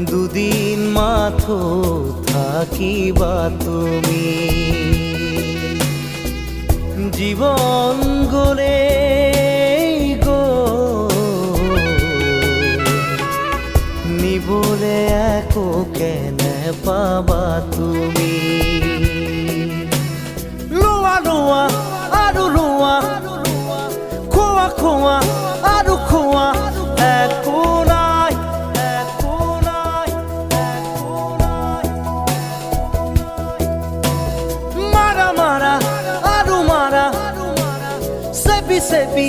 দুদিন মাথো থাকিবা তুমি জীবন গলে গো নিবলে একো কেনে পাবা তুমি লোয়া লোয়া আৰু লোয়া খোৱা খোৱা আৰু খোৱা একো নাই একো নাই একো নাই মাৰা মাৰা আৰু মাৰা চেপি চেপি